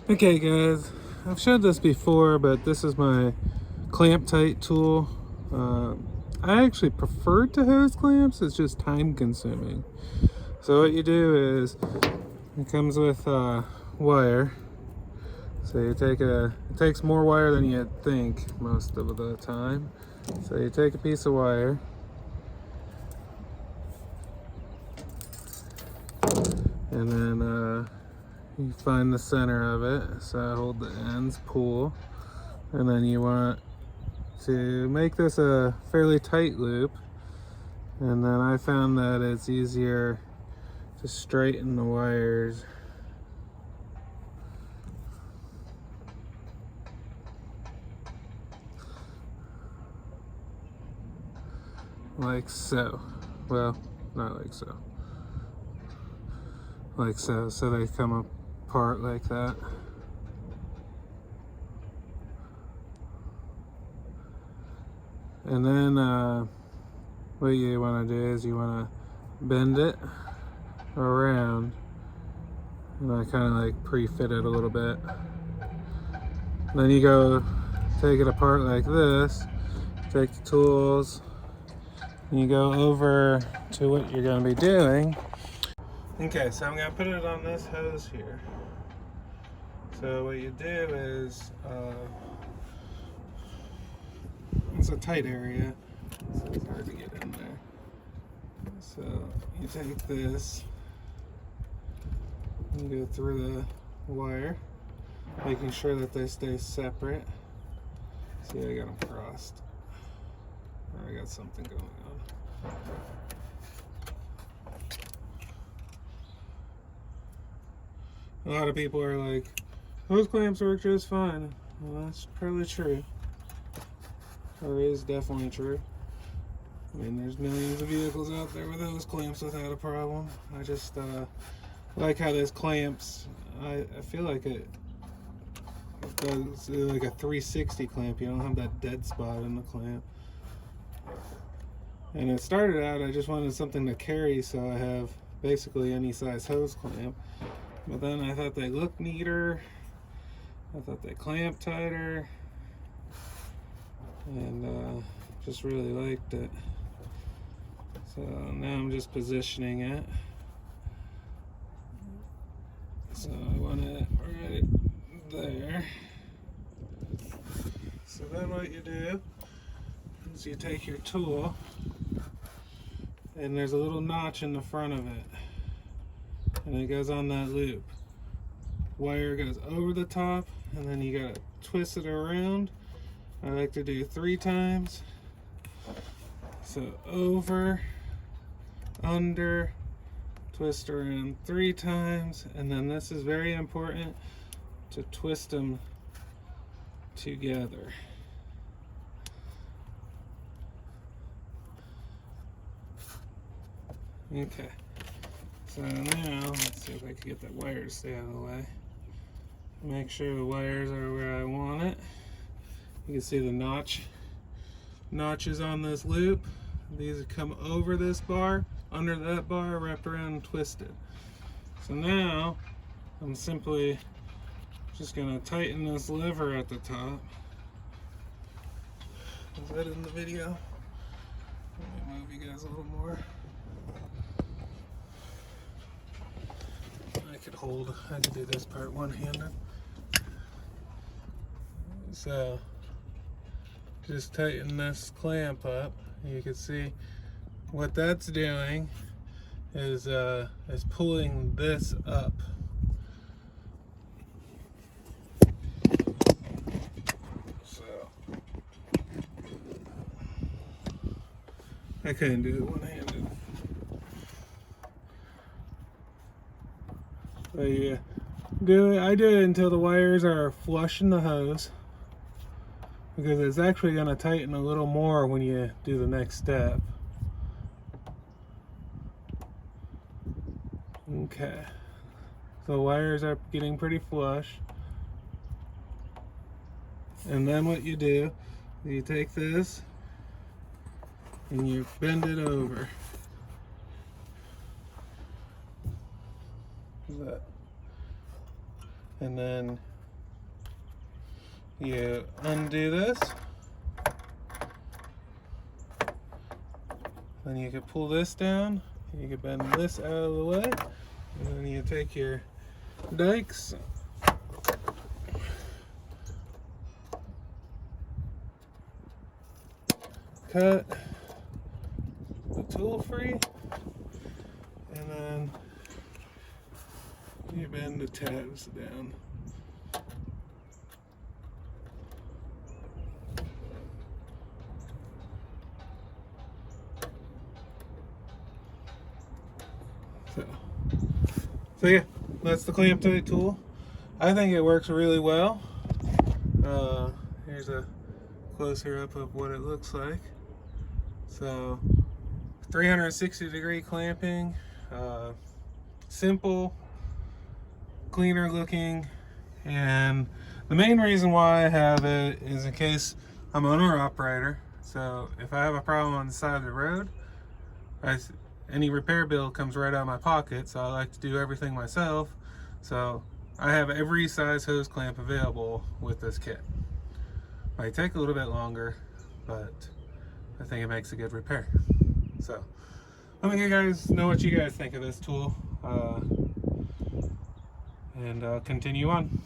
Okay guys, I've showed this before, but this is my clamp tight tool. I actually prefer to hose clamps, it's just time consuming. So what you do is, it comes with wire. So you take it takes more wire than you think most of the time. So you take a piece of wire, and then you find the center of it. So hold the ends, pull, and then you want to make this a fairly tight loop. And then I found that it's easier to straighten the wires like so. Well, not like so. Like so. So they come apart like that. And then what you want to do is you want to bend it around. And I kind of like pre-fit it a little bit. Then you go take it apart like this. Take the tools. And you go over to what you're going to be doing. Okay, so I'm going to put it on this hose here. So what you do is, it's a tight area, so it's hard to get in there. So you take this, you go through the wire, making sure that they stay separate. See, I got them crossed. Or I got something going on. A lot of people are like, hose clamps work just fine. Well, that's probably true. Or is definitely true. I mean, there's millions of vehicles out there with hose clamps without a problem. I just like how this clamps, I feel like it does like a 360 clamp. You don't have that dead spot in the clamp. And it started out, I just wanted something to carry, so I have basically any size hose clamp. But then I thought they looked neater. I thought they clamped tighter. And just really liked it. So now I'm just positioning it. So I want it right there. So then what you do is you take your tool, and there's a little notch in the front of it, and it goes on that loop. Wire goes over the top, and then you gotta twist it around. I like to do 3 times. So over, under, twist around 3 times, and then this is very important to twist them together. Okay, so now let's see if I can get that wire to stay out of the way. Make sure the wires are where I want it. You can see the notches on this loop. These come over this bar, under that bar, wrapped around and twisted. So now I'm simply just going to tighten this lever at the top. Is that in the video? Let me move you guys a little more. I could do this part one-handed. So just tighten this clamp up. You can see what that's doing is pulling this up. So I couldn't do it one-handed. So I do it until the wires are flush in the hose, because it's actually going to tighten a little more when you do the next step. Okay, so wires are getting pretty flush, and then what you do, you take this and you bend it over. That. And then you undo this, then you can pull this down, you can bend this out of the way, and then you take your dikes, cut the tool free, and then you bend the tabs down. So yeah, that's the clamp tight tool. I think it works really well. Here's a closer up of what it looks like. So 360-degree clamping, simple, cleaner looking, and the main reason why I have it is in case I'm owner operator. So if I have a problem on the side of the road, any repair bill comes right out of my pocket, so I like to do everything myself. So I have every size hose clamp available with this kit. Might take a little bit longer, but I think it makes a good repair. So let me guys know what you guys think of this tool, and I'll continue on.